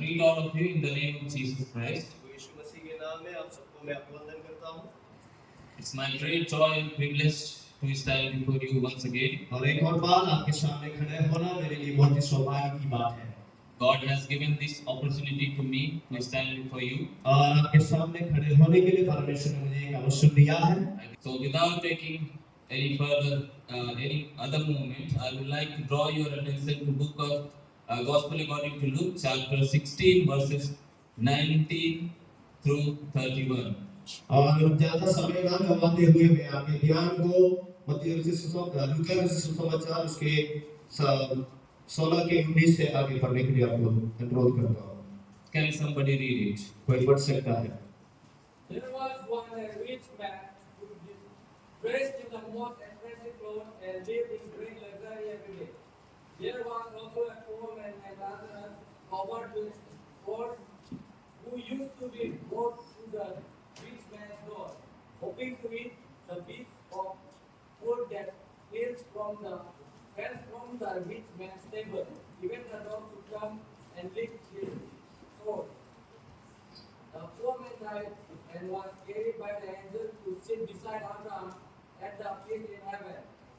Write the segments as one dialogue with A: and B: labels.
A: greet all of you in the name of Jesus Christ.
B: यीशु मसीह के नाम में आप सबको मैं अभिवंदन करता हूँ।
A: It's my great joy and privilege to stand before you once again.
B: और एक और बार आपके सामने खड़े होना मेरे लिए बहुत ही सौभाग्य की बात है।
A: God has given this opportunity to me to stand before you.
B: और आपके सामने खड़े होने के लिए परमेश्वर ने मुझे एक अवसर दिया है।
A: So without taking any further any other moment, I would like to draw your attention to book of Gospel according to Luke, chapter 16, verses 19 through 31.
B: और ज्यादा समय ना गंवाते हुए मैं आपके ध्यान को मत्ती रचित सुसमाचार उसके 16 के 19 से आगे पढ़ने के लिए आपको अनुरोध करता हूँ।
A: Can somebody read it?
B: कोई पढ़ सकता है?
C: There was one a rich man who dressed in the most expensive clothes and lived in great luxury every day. There was also a poor man named Lazarus, covered with sores, who used to be brought to the rich man's door, hoping to eat the bits of food that fell from the rich man's table. Even the dogs would come and lick his sores. The poor man died and was carried by the angel to sit beside Abraham at the place in heaven.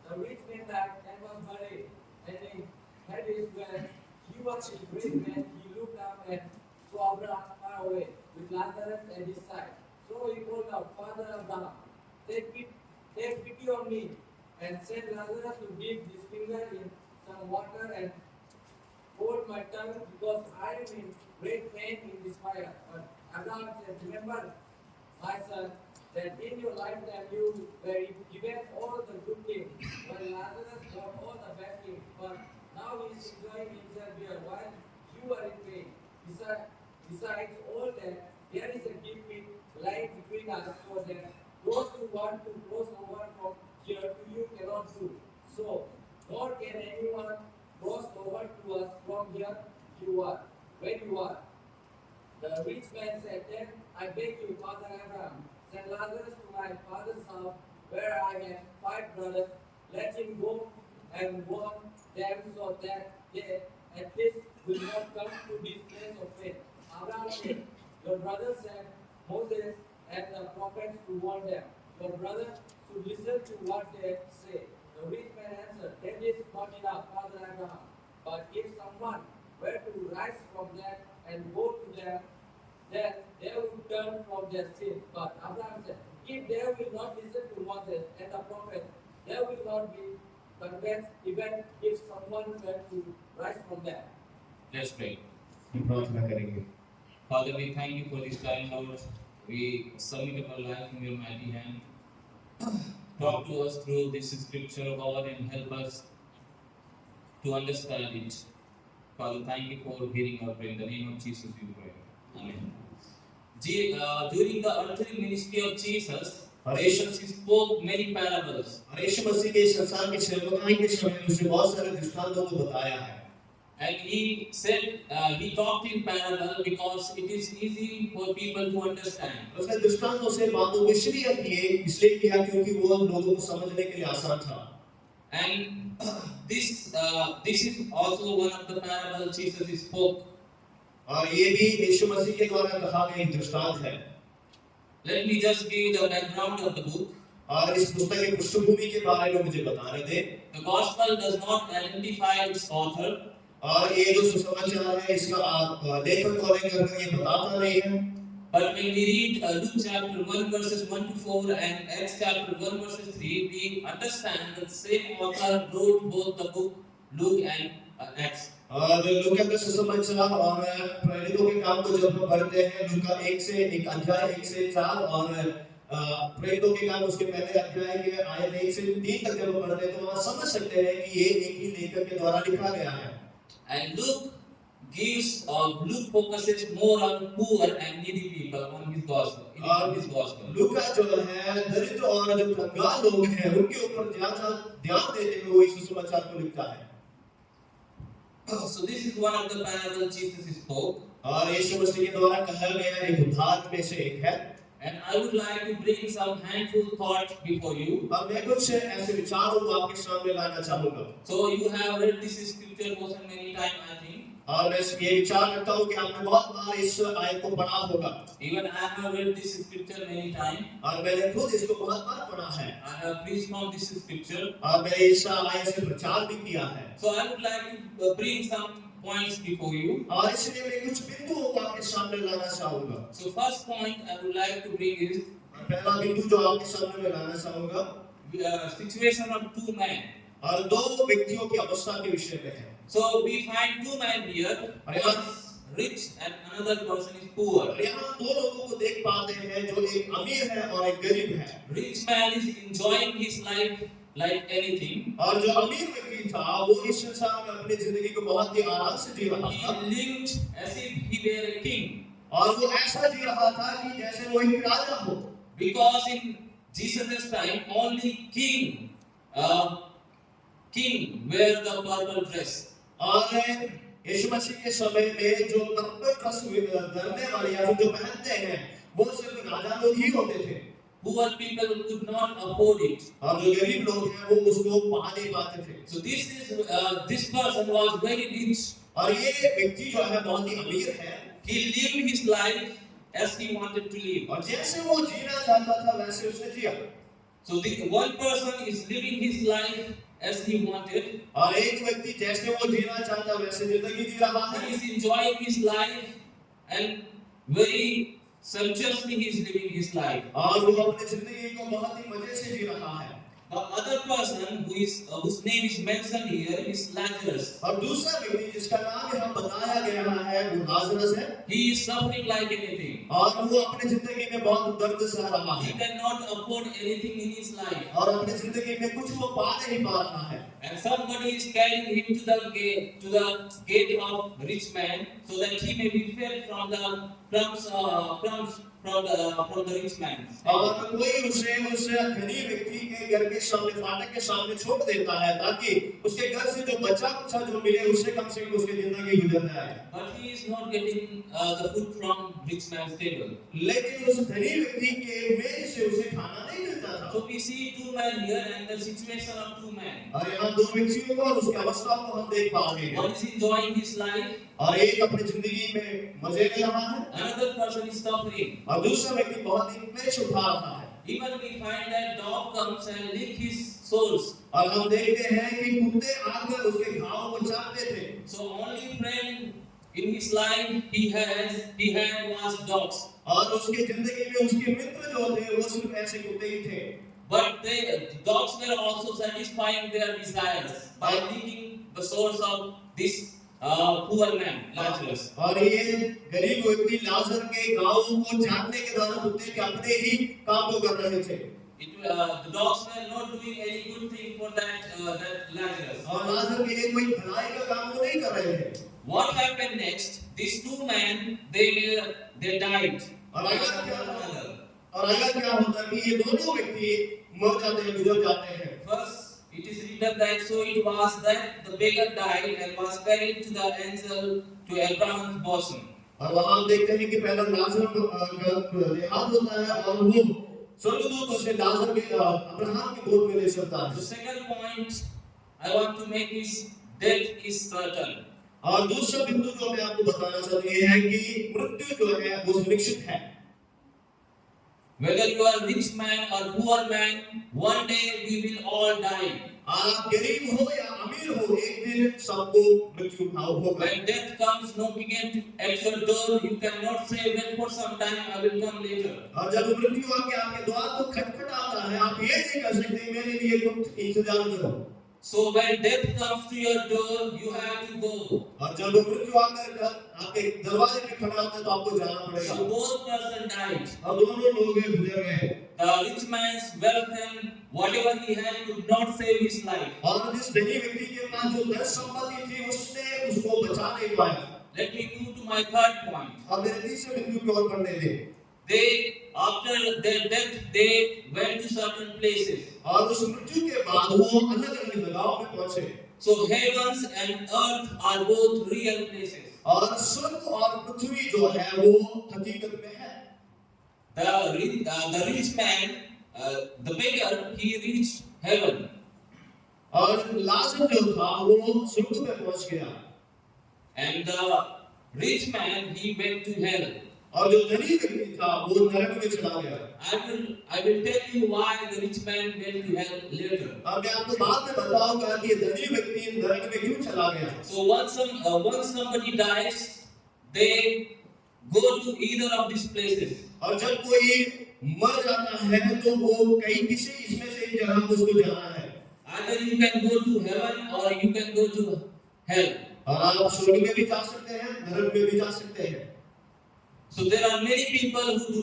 C: The rich man died and was buried, and in Hades, where he was a great man, he looked up and saw Abraham far away with Lazarus at his side. So he called out, Father Abraham, take pity on me, and send Lazarus to dip his finger in some water and hold my tongue, because I am in great pain in this fire. But Abraham said, remember, my son, that in your lifetime you were given all the good things, while Lazarus got all the bad things. But now he is enjoying himself here while you are in pain. Besides all that, there is a deep pit lying between us, so that those who want to cross over from here to you cannot do. So, nor can anyone cross over to us from here where you are. The rich man said, then I beg you, Father Abraham, send Lazarus to my father's house, where I have 5 brothers. Let him go and warn them, so that they at least will not come to this place of faith. Abraham said, your brothers sent Moses and the prophets to warn them. Your brothers should listen to what they say. The rich man answered, that is not enough, Father Abraham. But if someone were to rise from them and go to them, then they would turn from their sins. But Abraham said, if they will not listen to Moses and the prophets, they will not be convinced, even if someone were to rise from them.
A: Let's pray.
B: प्रार्थना करेंगे।
A: Father, we thank you for this time, Lord. We submit our life in your mighty hand. Talk to us through this scripture, God, and help us to understand it. Father, thank you for hearing our prayer. In the name of Jesus, we pray. Amen. During the earthly ministry of Jesus, Jesus spoke many parables.
B: यीशु मसीह के संसार की सेवकाई के समय में उसने बहुत सारे दृष्टांतों को बताया है।
A: And he said he talked in parable because it is easy for people to understand.
B: उसने दृष्टांतों से बातों को इसलिए किया क्योंकि वो लोगों को समझने के लिए आसान था।
A: And this is also one of the parables Jesus spoke.
B: और ये भी यीशु मसीह के द्वारा कहा गया एक दृष्टांत है।
A: Let me just give the background of the book.
B: और इस पुस्तक की पृष्ठभूमि के बारे में मुझे बताने दें।
A: The gospel does not identify its author.
B: और ये जो सुसमाचार है इसका लेखक कौन है ये बताता नहीं है।
A: But when we read Luke chapter 1 verses 1 to 4 and Acts chapter 1 verses 3, we understand that the same author wrote both the book Luke and Acts.
B: और लूका का सुसमाचार और प्रेरितों के काम को जब हम पढ़ते हैं लूका 1 अध्याय 1 से 4 और प्रेरितों के काम उसके पहले अध्याय के आयत 1 से 3 तक जब हम पढ़ते हैं तो वहां समझ सकते हैं कि ये एक ही लेखक के द्वारा लिखा गया है।
A: And Luke focuses more on poor and needy people on his gospel.
B: लूका जो है दरिद्र और जो कंगाल लोग हैं उनके ऊपर ज्यादा ध्यान देते हुए वो इस सुसमाचार को लिखता है।
A: So this is one of the parables Jesus spoke.
B: और यीशु मसीह के द्वारा कहा गया एक उदाहरण में से एक है।
A: And I would like to bring some handful thoughts before you.
B: अब मैं कुछ ऐसे विचारों को आपके सामने लाना चाहूँगा।
A: So you have read this scripture portion many times, I think.
B: और मैं ये विचार करता हूँ कि आपने बहुत बार इस आयत को पढ़ा होगा
A: Even I have read this scripture many times.
B: और मैंने खुद इसको बहुत बार पढ़ा है
A: I have preached from this scripture.
B: और मैंने इस आयत से प्रचार भी किया है
A: So I would like to bring some points before you.
B: और इसलिए मैं कुछ बिंदुओं को आपके सामने लाना चाहूंगा
A: So first point I would like to bring is
B: पहला बिंदु जो आपके सामने मैं लाना चाहूंगा
A: situation of two men.
B: और दो व्यक्तियों की अवस्था के विषय में है
A: So we find two men here. One is rich and another person is poor.
B: और यहाँ दो लोगों को देख पाते हैं जो एक अमीर है और एक गरीब है
A: Rich man is enjoying his life like anything.
B: और जो अमीर व्यक्ति था वो इस संसार में अपनी जिंदगी को बहुत ही आराम से जी रहा
A: He
B: था
A: lived as if he were a king.
B: और वो ऐसा जी रहा था कि जैसे वो एक राजा हो
A: Because in Jesus' time, only king wear the purple dress.
B: और यीशु मसीह के समय में जो पर्पल ड्रेस करने वाले या फिर जो पहनते हैं वो सिर्फ राजा लोग ही होते थे
A: Poor people could not afford it.
B: और जो गरीब लोग हैं वो उसको पा नहीं पाते थे
A: So this person was very rich.
B: और ये व्यक्ति जो है बहुत ही अमीर है
A: He lived his life as he wanted to live.
B: और जैसे वो जीना चाहता था वैसे उसने जिया
A: So the one person is living his life as he wanted.
B: और एक व्यक्ति जैसे वो जीना चाहता वैसे जिंदगी जी रहा है
A: He is enjoying his life and very sumptuously he is living his life.
B: और वो अपनी जिंदगी को बहुत ही मजे से जी रहा है
A: The other person whose name is mentioned here is Lazarus.
B: और दूसरा व्यक्ति जिसका नाम यहाँ बताया गया है वो लाजरस है
A: He is suffering like anything.
B: और वो अपनी जिंदगी में बहुत दर्द सह रहा
A: He
B: है
A: cannot afford anything in his life.
B: और अपनी जिंदगी में कुछ वो पा नहीं पा रहा है
A: And somebody is carrying him to the gate of rich man, so that he may be fed from the crumbs from the rich man.
B: और कोई उसे उस गरीब व्यक्ति के घर के सामने फाटक के सामने छोड़ देता है ताकि उसके घर से जो बचा कुचा जो मिले उससे कम से कम उसकी जिंदगी गुजर जाए
A: But he is not getting the food from rich man's table.
B: लेकिन उस गरीब व्यक्ति के मेज से उसे खाना नहीं मिलता था
A: So we see two men here and the situation of two men.
B: और यहाँ दो व्यक्तियों को और उसकी अवस्था को हम देख पा रहे हैं
A: One is enjoying his life,
B: और एक अपनी जिंदगी में मजे ले रहा है
A: another person is suffering.
B: और दूसरा व्यक्ति बहुत ही क्लेश उठा रहा है
A: Even we find that dog comes and lick his soles.
B: और हम देखते हैं कि कुत्ते आकर उसके घाव को चाटते थे
A: So only friend in his life he had was dogs.
B: और उसकी जिंदगी में उसके मित्र जो थे वो सिर्फ ऐसे कुत्ते ही थे
A: But dogs were also satisfying their desires by licking the soles of this poor man, Lazarus.
B: और ये गरीब व्यक्ति लाजर के गाँव को चाटने के द्वारा कुत्ते के अपने ही काम को कर रहे थे
A: The dogs were not doing any good thing for that Lazarus.
B: और लाजर के लिए कोई भलाई का काम वो नहीं कर रहे थे
A: What happened next? These two men, they died.
B: और अगर क्या होता कि ये दोनों व्यक्ति मर जाते हैं गुजर जाते हैं
A: First, it is written that so it was that the beggar died and was carried to the angel to Abraham's bosom.
B: और वहां हम देखते हैं कि पहला लाजर का देहांत होता है और वो स्वर्गदूत उसे लाजर के अब्राहम के गोद में ले चलता
A: The
B: है
A: second point I want to make is death is certain.
B: और दूसरा बिंदु जो मैं आपको बताना चाहता हूं ये है कि मृत्यु जो है वो सुनिश्चित है
A: Whether you are rich man or poor man, one day we will all die.
B: आप गरीब हो या अमीर हो एक दिन सबको मृत्यु भाव होगा
A: When death comes knocking at your door, you cannot say, wait for some time, I will come later.
B: और जब मृत्यु आके आपके द्वार को खटखटाता है आप ये नहीं कर सकते मेरे लिए कुछ इंतजार करो
A: So when death comes to your door, you have to go.
B: और जब मृत्यु आकर आपके दरवाजे पे खड़ा होता है तो आपको जाना पड़ेगा
A: So both person died.
B: और दोनों लोग गुजर गए
A: The rich man's wealth and whatever he had could not save his life.
B: और जिस धनी व्यक्ति के पास जो धन संपत्ति थी उसने उसको बचा नहीं पाया
A: Let me move to my third point.
B: और मेरे तीसरे बिंदु की ओर बढ़ने दे
A: After their death, they went to certain places.
B: और उस मृत्यु के बाद वो अलग-अलग जगहों पे पहुंचे
A: So heavens and earth are both real places.
B: और स्वर्ग और पृथ्वी जो है वो हकीकत में है
A: The rich man, the beggar, he reached heaven.
B: और लाजर जो था वो स्वर्ग में पहुंच गया
A: And the rich man, he went to hell.
B: और जो धनी व्यक्ति था वो नरक में चला गया।
A: I will tell you why the rich man went to hell later.
B: अब मैं आपको बाद में बताऊंगा कि ये धनी व्यक्ति नरक में क्यों चला गया।
A: So once somebody dies, they go to either of these places.
B: और जब कोई मर जाता है तो वो कहीं किसी इसमें से एक जगह को उसको जाना है।
A: Either you can go to heaven or you can go to hell.
B: और आप स्वर्ग में भी जा सकते हैं, नरक में भी जा सकते हैं।
A: So there are many people who do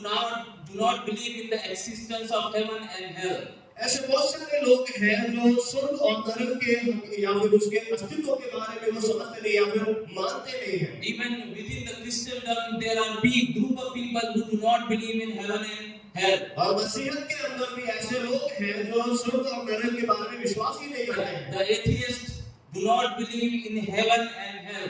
A: not believe in the existence of heaven and hell.
B: ऐसे बहुत सारे लोग हैं जो स्वर्ग और नरक के या फिर उसके अस्तित्व के बारे में वो समझते नहीं या फिर मानते नहीं हैं।
A: Even within the Christendom, there are big group of people who do not believe in heaven and hell.
B: और मसीहत के अंदर भी ऐसे लोग हैं जो स्वर्ग और नरक के बारे में विश्वास ही नहीं करते हैं।
A: The atheists do not believe in heaven and hell.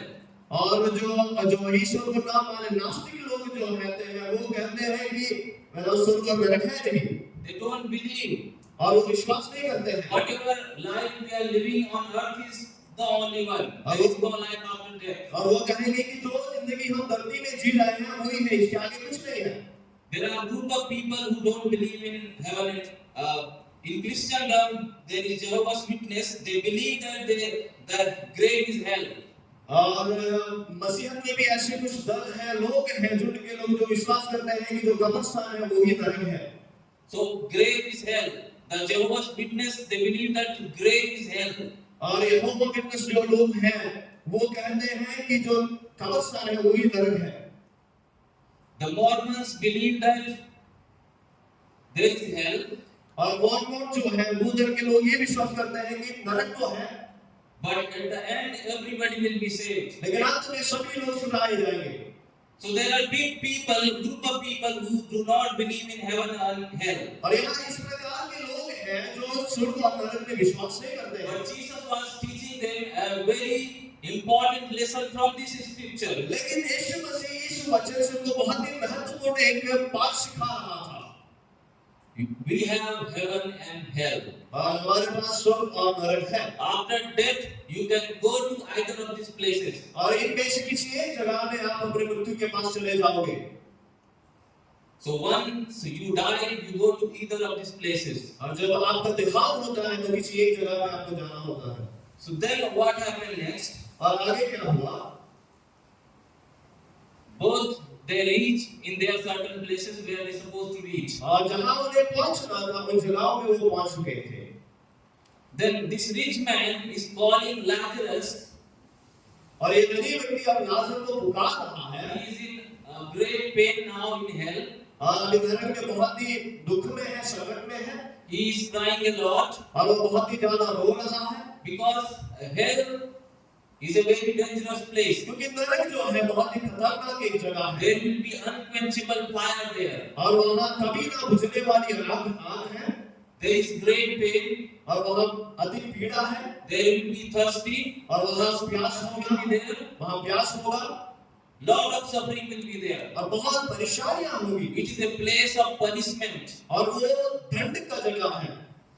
B: और जो ईश्वर को ना माने नास्तिक लोग जो कहते हैं वो कहते हैं कि स्वर्ग और नरक है नहीं।
A: They don't believe.
B: और वो विश्वास नहीं करते हैं।
A: Whatever life we are living on earth is the only one. There is no life after death.
B: और वो कहेंगे कि जो जिंदगी हम धरती में जी रहे हैं वही है, इसके आगे कुछ नहीं है।
A: There are a group of people who don't believe in heaven. In Christendom, there is Jehovah's Witness. They believe that the grave is hell.
B: और मसीहत में भी ऐसे कुछ दल हैं, लोग हैं, झुंड के लोग जो विश्वास करते हैं कि जो कब्रिस्तान है वो ही नरक है।
A: So grave is hell. The Jehovah's Witness, they believe that grave is hell.
B: और यहोवा विटनेस जो लोग हैं वो कहते हैं कि जो कब्रिस्तान है वो ही नरक है।
A: The Mormons believe that there is hell.
B: और मॉर्मन जो है वो दल के लोग ये विश्वास करते हैं कि नरक तो है,
A: But at the end, everybody will be saved.
B: लेकिन अंत में सभी लोग छुड़ाए जाएंगे।
A: So there are big people, group of people who do not believe in heaven and hell.
B: और यहाँ इस प्रकार के लोग हैं जो स्वर्ग और नरक में विश्वास नहीं करते हैं।
A: But Jesus was teaching them a very important lesson from this scripture.
B: लेकिन यीशु मसीह इस वचन से उनको बहुत ही महत्वपूर्ण एक बात सिखा रहा था।
A: We have heaven and hell.
B: और हमारे पास स्वर्ग और नरक है।
A: After death, you can go to either of these places.
B: और इनमें से किसी एक जगह में आप अपने मृत्यु के पास चले जाओगे।
A: So once you die, you go to either of these places.
B: और जब आपका देहांत होता है तो किसी एक जगह में आपको जाना होता है।
A: So then what happened next?
B: और आगे क्या हुआ?
A: Both they reach in their certain places where they supposed to reach.
B: और जहाँ उन्हें पहुंचना था उन जगहों में वो पहुंच चुके थे।
A: Then this rich man is calling Lazarus.
B: और ये धनी व्यक्ति अब लाजर को पुकार रहा है।
A: He is in great pain now in hell.
B: और अभी नरक में बहुत ही दुख में है, संकट में है।
A: He is crying a lot
B: और वो बहुत ही ज्यादा रो रहा है।
A: because hell is a very dangerous place.
B: क्योंकि नरक जो है बहुत ही खतरनाक एक जगह है।
A: There will be unquenchable fire there.
B: और वहाँ कभी ना बुझने वाली आग है।
A: There is great pain.
B: और वहाँ अधिक पीड़ा है।
A: There will be thirsty.
B: और वहाँ प्यास होगा।
A: There,
B: वहाँ प्यास होगा।
A: lot of suffering will be there.
B: और बहुत परेशानियां होंगी।
A: It is a place of punishment.
B: और वो दंड का जगह है।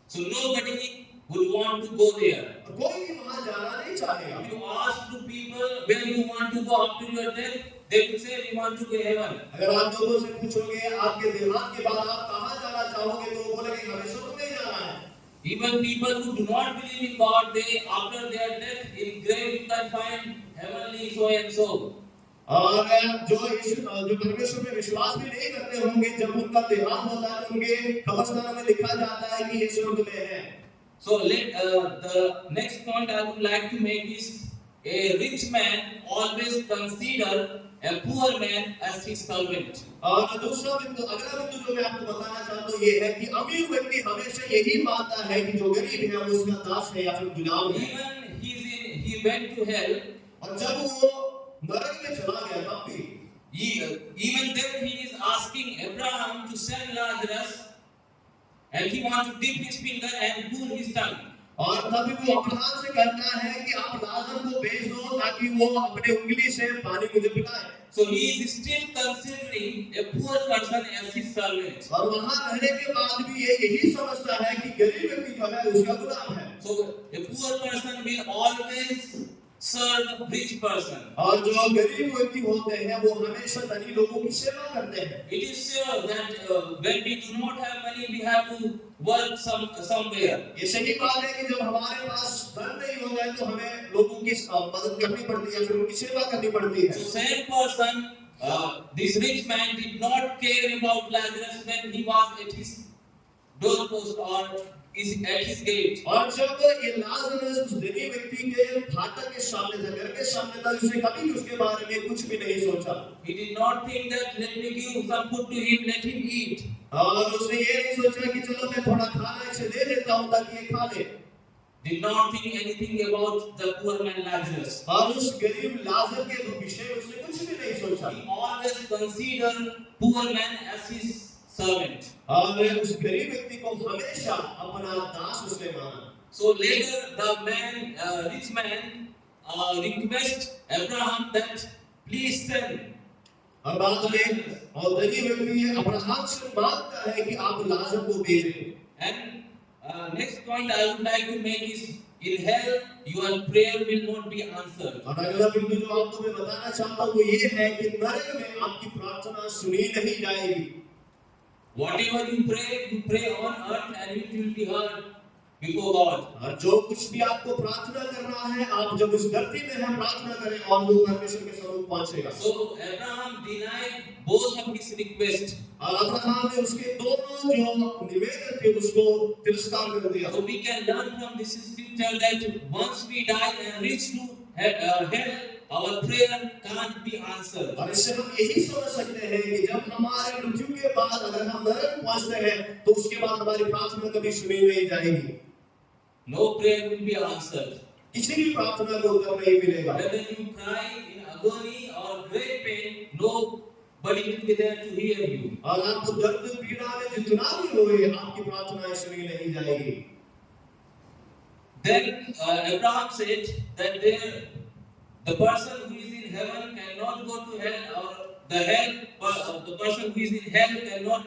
A: So nobody would want to go there.
B: कोई भी वहाँ जाना नहीं चाहेगा।
A: If you ask to people where you want to go after your death, they will say we want to go heaven.
B: अगर आप लोगों से पूछोगे आपके देहांत के बाद आप कहाँ जाना चाहोगे तो वो बोलेंगे हमें स्वर्ग में जाना है।
A: Even people who do not believe in God, they after their death in grave you can find heavenly so and so.
B: और जो परमेश्वर में विश्वास भी नहीं करते होंगे जब उनका देहांत होता है उनके कब्रिस्तान में लिखा जाता है कि ये स्वर्ग में है।
A: So the next point I would like to make is a rich man always consider a poor man as his servant.
B: और दूसरा बिंदु, अगला बिंदु जो मैं आपको बताना चाहता हूँ ये है कि अमीर व्यक्ति हमेशा यही मानता है कि जो गरीब है वो उसका दास है या फिर गुलाम है।
A: Even he went to hell.
B: और जब वो नरक में चला गया तब भी
A: even then he is asking Abraham to send Lazarus, and he wants to dip his finger and cool his tongue.
B: और तभी वो अब्राहम से कहता है कि आप लाजर को भेज दो ताकि वो अपने उंगली से पानी मुझे पिलाए।
A: So he is still considering a poor person as his servant.
B: और वहाँ रहने के बाद भी ये यही समझता है कि गरीब व्यक्ति जो है उसका गुलाम है।
A: So a poor person will always serve rich person.
B: और जो गरीब व्यक्ति होते हैं वो हमेशा धनी लोगों की सेवा करते हैं।
A: It is sure that when we do not have money, we have to work somewhere.
B: ये सही बात है कि जब हमारे पास धन नहीं होता है तो हमें लोगों की मदद करनी पड़ती है, फिर उनकी सेवा करनी पड़ती है।
A: So same person, this rich man did not care about Lazarus when he was at his doorpost or is at his gate.
B: और जब ये लाजरस उस धनी व्यक्ति के फाटक के सामने था, घर के सामने था, उसने कभी भी उसके बारे में कुछ भी नहीं सोचा।
A: He did not think that let me give some food to him, let him eat.
B: और उसने ये नहीं सोचा कि चलो मैं थोड़ा खाना इसे दे देता हूँ ताकि ये खा ले।
A: Did not think anything about the poor man Lazarus.
B: और उस गरीब लाजर के विषय में उसने कुछ भी नहीं सोचा।
A: He always considered poor man as his servant.
B: और उस गरीब व्यक्ति को हमेशा अपना दास उसने माना।
A: So later the man, rich man, request Abraham that please send.
B: और बाद में और धनी व्यक्ति अब्राहम से मांगता है कि आप लाजर को भेजें।
A: And next point I would like to make is in hell your prayer will not be answered.
B: और अगला बिंदु जो आपको मैं बताना चाहता हूँ वो ये है कि नरक में आपकी प्रार्थना सुनी नहीं जाएगी।
A: Whatever you pray on earth and it will be heard before God.
B: और जो कुछ भी आपको प्रार्थना करना है, आप जब उस धरती में हैं प्रार्थना करें और वो परमेश्वर के सम्मुख पहुंचेगा।
A: So Abraham denied both of his requests.
B: और अब्राहम ने उसके दोनों जो निवेदन थे उसको तिरस्कार कर दिया।
A: So we can learn from this scripture that once we die and reach to hell, our prayer can't be answered.
B: और इससे हम यही समझ सकते हैं कि जब हमारे मृत्यु के बाद अगर हम नरक पहुंचते हैं तो उसके बाद हमारी प्रार्थना कभी सुनी नहीं जाएगी।
A: No prayer will be answered.
B: किसी भी प्रार्थना को उत्तर नहीं मिलेगा।
A: Whether you cry in agony or great pain, nobody will be there to hear you.
B: और आप दर्द पीड़ा में जितना भी रोए आपकी प्रार्थनाएं सुनी नहीं जाएगी।
A: Then Abraham said that the person who is in heaven cannot go to hell, or the person who is in hell cannot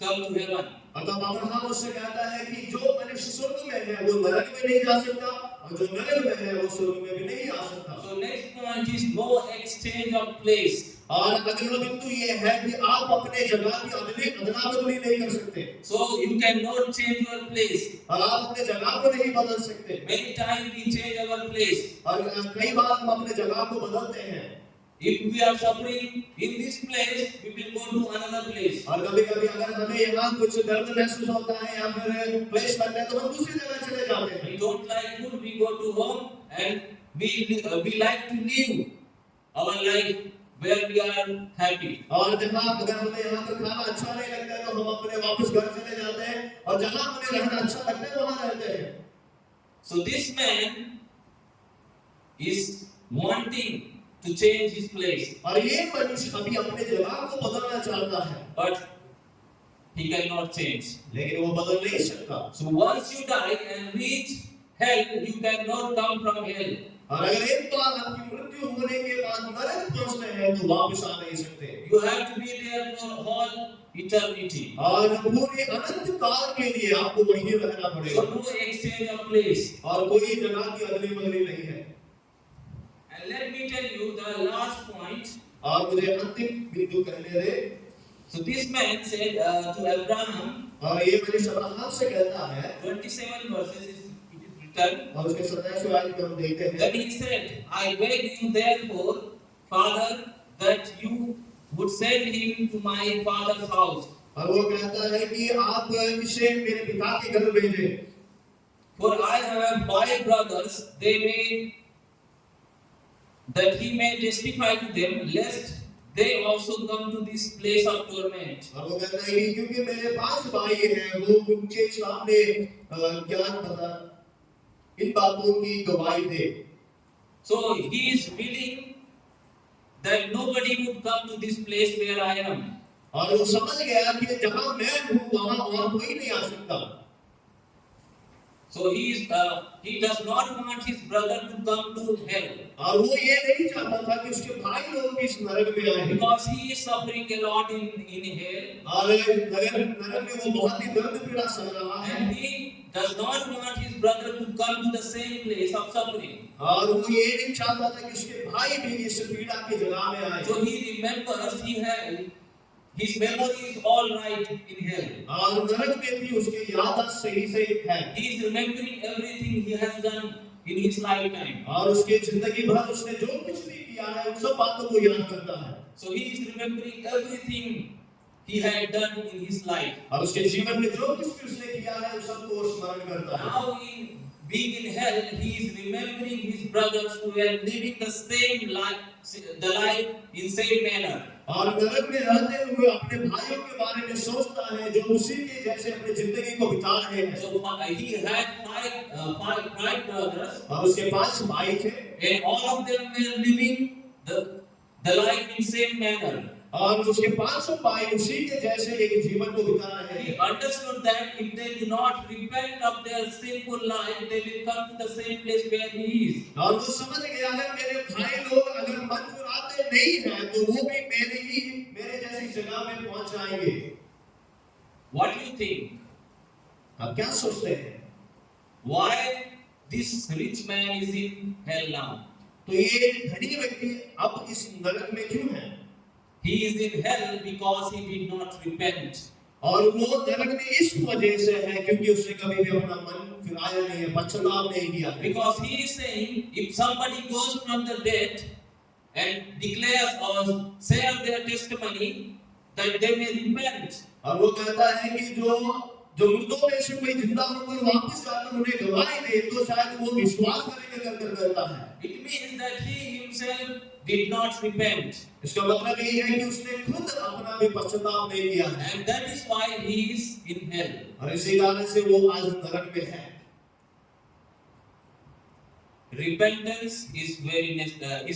A: come to heaven.
B: अतः अब्राहम उससे कहता है कि जो मनुष्य स्वर्ग में है वो नरक में नहीं जा सकता और जो नरक में है वो स्वर्ग में भी नहीं आ सकता।
A: So next point is no exchange of place.
B: और अगला बिंदु ये है कि आप अपने जगह की अदला बदली नहीं कर सकते।
A: So you cannot change your place.
B: और आप अपने जगह को नहीं बदल सकते।
A: Many times we change our place.
B: और कई बार हम अपने जगह को बदलते हैं।
A: If we are suffering in this place, we will go to another place.
B: और कभी-कभी अगर हमें यहाँ कुछ दर्द महसूस होता है या फिर क्लेश बनता है तो हम दूसरी जगह चले जाते हैं।
A: We don't like food, we go to home and we like to live our life where we are happy.
B: और जहाँ अगर हमें यहाँ का खाना अच्छा नहीं लगता है तो हम अपने वापस घर चले जाते हैं और जहाँ हमें रहना अच्छा लगता है वहाँ रहते हैं।
A: So this man is wanting to change his place,
B: और ये मनुष्य अभी अपने जगह को बदलना चाहता है
A: but he cannot change.
B: लेकिन वो बदल नहीं सकता।
A: So once you die and reach hell, you cannot come from hell.
B: और अगर एक बार आपकी मृत्यु होने के बाद नरक पहुंचते हैं तो वापस आ नहीं सकते।
A: You have to be there for all eternity.
B: और पूरे अनंत काल के लिए आपको वहीं रहना पड़ेगा।
A: So no exchange of place.
B: और कोई जगह की अदली बदली नहीं है।
A: And let me tell you the last point.
B: और मुझे अंतिम बिंदु कहने दे।
A: So this man said to Abraham,
B: और ये मनुष्य अब्राहम से कहता है
A: 27 verses it is written.
B: और उसके 27वें आयत में हम देखते हैं।
A: Then he said, I beg you therefore, Father, that you would send him to my father's house.
B: और वो कहता है कि आप इसे मेरे पिता के घर भेजें।
A: For I have 5 brothers, that he may testify to them, lest they also come to this place of torment.
B: और वो कहता है कि क्योंकि मेरे 5 भाई हैं वो उनके सामने ज्ञान बता इन बातों की गवाही दे।
A: So he is willing that nobody would come to this place where I am.
B: और वो समझ गया कि जहाँ मैं हूँ वहाँ और कोई नहीं आ सकता।
A: So he does not want his brother to come to hell.
B: और वो ये नहीं चाहता था कि उसके भाई लोग इस नरक में आए।
A: Because he is suffering a lot in hell.
B: और नरक में वो बहुत ही दर्द पीड़ा सह रहा है।
A: And he does not want his brother to come to the same place of suffering.
B: और वो ये नहीं चाहता था कि उसके भाई भी इस पीड़ा की जगह में आए।
A: So he remembers his memory is all right in hell.
B: और नरक में भी उसके याददाश्त सही से है।
A: He is remembering everything he has done in his lifetime.
B: और उसके जिंदगी भर उसने जो कुछ भी किया है उन सब बातों को याद करता है।
A: So he is remembering everything he had done in his life.
B: और उसके जीवन में जो कुछ भी उसने किया है उन सबको वो स्मरण करता है।
A: Now being in hell, he is remembering his brothers who were living the same life in same manner.
B: और नरक में रहते हुए अपने भाइयों के बारे में सोचता है जो उसी के जैसे अपने जिंदगी को बिता रहे हैं।
A: So he had five brothers,
B: और उसके 5 भाई थे
A: and all of them were living the life in same manner.
B: और उसके 500 भाई उसी के जैसे एक जीवन को बिता रहे
A: He
B: हैं।
A: understood that if they do not repent of their sinful life, they will come to the same place where he is.
B: और वो समझ गया अगर मेरे भाई लोग अगर मन फिराते नहीं हैं तो वो भी मेरे जैसी जगह में पहुंच जाएंगे।
A: What do you think?
B: आप क्या सोचते हैं?
A: Why this rich man is in hell now?
B: तो ये धनी व्यक्ति अब इस नरक में क्यों है?
A: He is in hell because he did not repent.
B: और वो नरक में इस वजह से है क्योंकि उसने कभी भी अपना मन फिराया नहीं है, पश्चाताप नहीं किया।
A: Because he is saying, if somebody goes from the dead and declares or share their testimony, that they may repent.
B: और वो कहता है कि जो मुर्दों में से कोई जिंदा होकर वापस आकर उन्हें गवाही दे तो शायद वो विश्वास करेंगे करके कहता है।
A: It means that he himself did not repent.
B: इसका मतलब ये है कि उसने खुद अपना भी पश्चाताप नहीं किया है।
A: And that is why he is in hell.
B: और इसी कारण से वो आज नरक में है।
A: Repentance is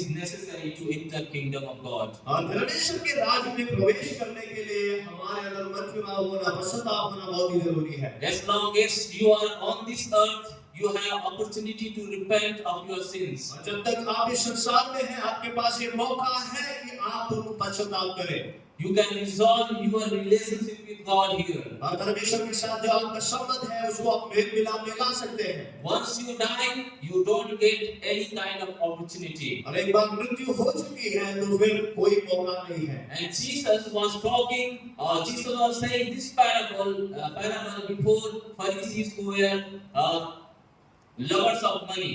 A: necessary to enter kingdom of God.
B: और परमेश्वर के राज्य में प्रवेश करने के लिए हमारे अंदर मन फिराव होना, पश्चाताप होना बहुत ही जरूरी है।
A: As long as you are on this earth, you have opportunity to repent of your sins.
B: और जब तक आप इस संसार में हैं, आपके पास ये मौका है कि आप पश्चाताप करें।
A: You can resolve your relationship with God here.
B: और परमेश्वर के साथ जो आपका संबंध है उसको आप मेल मिलाप में ला सकते हैं।
A: Once you die, you don't get any kind of opportunity.
B: और एक बार मृत्यु हो चुकी है तो फिर कोई मौका नहीं है।
A: And Jesus was talking, Jesus was saying this parable before Pharisees who were lovers of money.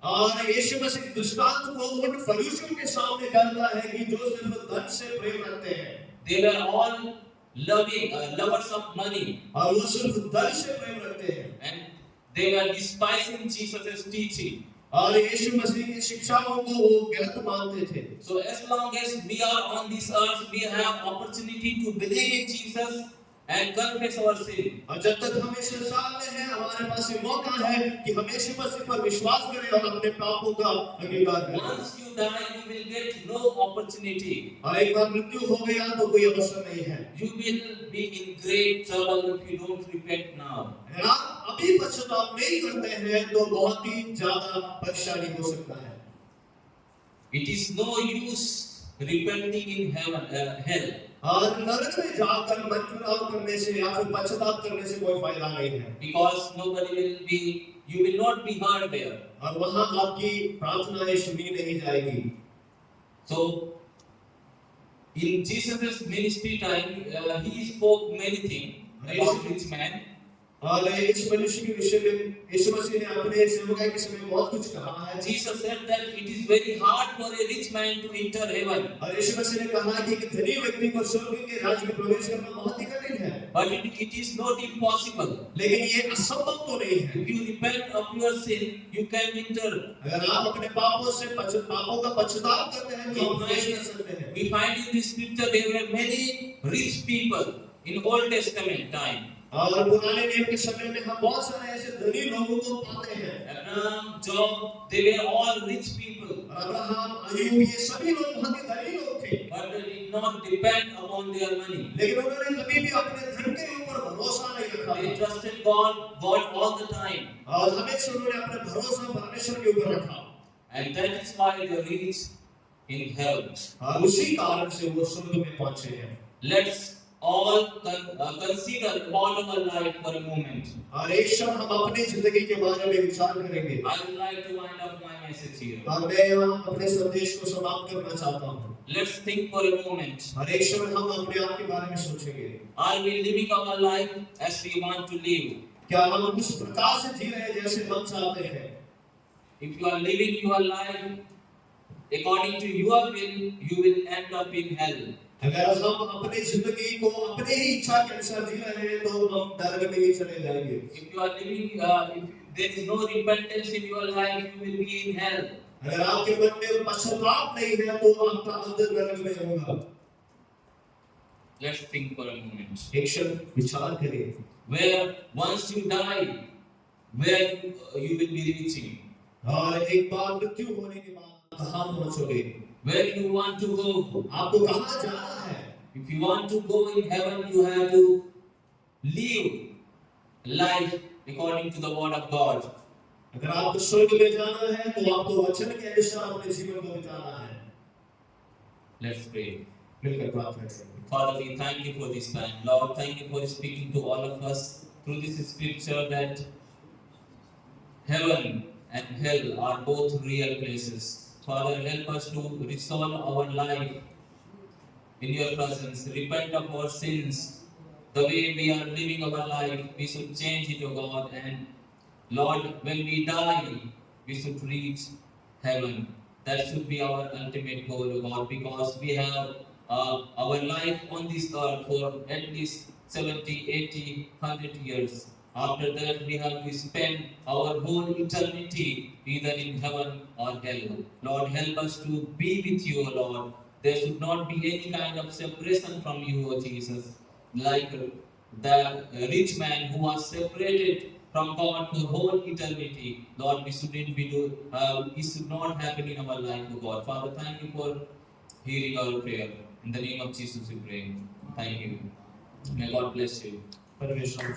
B: और यीशु मसीह दृष्टांत को उन फरीसियों के सामने कहता है कि जो सिर्फ धन से प्रेम रखते हैं।
A: They were all lovers of money.
B: और वो सिर्फ धन से प्रेम रखते हैं।
A: And they were despising Jesus' teaching.
B: और यीशु मसीह की शिक्षाओं को वो गलत मानते थे।
A: So as long as we are on this earth, we have opportunity to believe in Jesus and confess our sin.
B: और जब तक हम इस संसार में हैं, हमारे पास ये मौका है कि हम यीशु मसीह पर विश्वास करें और अपने पापों का अंगीकार करें।
A: Once you die, you will get no opportunity.
B: और एक बार मृत्यु हो गया तो कोई अवसर नहीं है।
A: You will be in great trouble if you don't repent now.
B: अगर आप अभी पश्चाताप नहीं करते हैं तो बहुत ही ज्यादा परेशानी हो सकता है।
A: It is no use repenting in hell.
B: और नरक में जाकर मन फिराव करने से या फिर पश्चाताप करने से कोई फायदा नहीं है।
A: Because you will not be heard there.
B: और वहां आपकी प्रार्थनाएं सुनी नहीं जाएगी।
A: So in Jesus' ministry time, he spoke many things. Rich man.
B: और इस मनुष्य के विषय में यीशु मसीह ने अपने सेवकाई के समय बहुत कुछ कहा है।
A: Jesus said that it is very hard for a rich man to enter heaven.
B: और यीशु मसीह ने कहा कि एक धनी व्यक्ति को स्वर्ग के राज्य में प्रवेश करना बहुत ही कठिन है।
A: But it is not impossible.
B: लेकिन ये असंभव तो नहीं है।
A: If you repent of your sin, you can enter.
B: अगर आप अपने पापों का पश्चाताप करते हैं तो आप प्रवेश कर सकते हैं।
A: We find in this scripture there were many rich people in Old Testament time.
B: और पुराने नियम के समय में हम बहुत सारे ऐसे धनी लोगों को पाते हैं।
A: Abraham, Job, they were all rich people.
B: Abraham, Ayyub ये सभी लोग बहुत ही धनी लोग थे।
A: But they did not depend upon their money.
B: लेकिन उन्होंने कभी भी अपने धन के ऊपर भरोसा नहीं रखा।
A: They trusted God all the time.
B: और हमेशा उन्होंने अपना भरोसा परमेश्वर के ऊपर रखा।
A: And that is why they reached in hell.
B: और उसी कारण से वो स्वर्ग में पहुंचे हैं।
A: Let's consider upon our life for a moment.
B: और एक क्षण हम अपनी जिंदगी के बारे में विचार करेंगे।
A: I would like to wind up my message here.
B: और मैं यहाँ अपने संदेश को समाप्त करना चाहता हूँ।
A: Let's think for a moment.
B: और एक क्षण हम अपने आप के बारे में सोचेंगे।
A: Are we living our life as we want to live?
B: क्या हम उस प्रकार से जी रहे हैं जैसे हम चाहते हैं?
A: If you are living your life according to your will, you will end up in hell.
B: अगर हम अपनी जिंदगी को अपनी ही इच्छा के अनुसार जी रहे हैं तो हम नरक में ही चले जाएंगे।
A: If you are living, if there is no repentance in your life, you will be in hell.
B: अगर आपके मन में पश्चाताप नहीं है तो आपका अंदर नरक में होगा।
A: Let's think for a moment.
B: एक क्षण विचार करें।
A: Where once you die, where you will be reaching?
B: और एक बार मृत्यु होने के बाद कहाँ पहुँचोगे?
A: Where you want to go?
B: आपको कहाँ जाना है?
A: If you want to go in heaven, you have to live life according to the word of God.
B: अगर आपको स्वर्ग में जाना है तो आपको वचन के अनुसार अपने जीवन को बिताना है।
A: Let's pray.
B: मिलकर प्रार्थना करें।
A: Father, we thank you for this time. Lord, thank you for speaking to all of us through this scripture that heaven and hell are both real places. Father, help us to resolve our life in your presence, repent of our sins, the way we are living our life, we should change it, O God, and Lord, when we die, we should reach heaven. That should be our ultimate goal, O God, because we have our life on this earth for at least 70, 80, 100 years. After that, we have to spend our whole eternity either in heaven or hell. Lord, help us to be with you, O Lord. There should not be any kind of separation from you, O Jesus. Like the rich man who was separated from God for whole eternity. Lord, we shouldn't be it should not happen in our life, O God. Father, thank you for hearing our prayer. In the name of Jesus we pray. Thank you. May God bless you.
B: परमेश्वर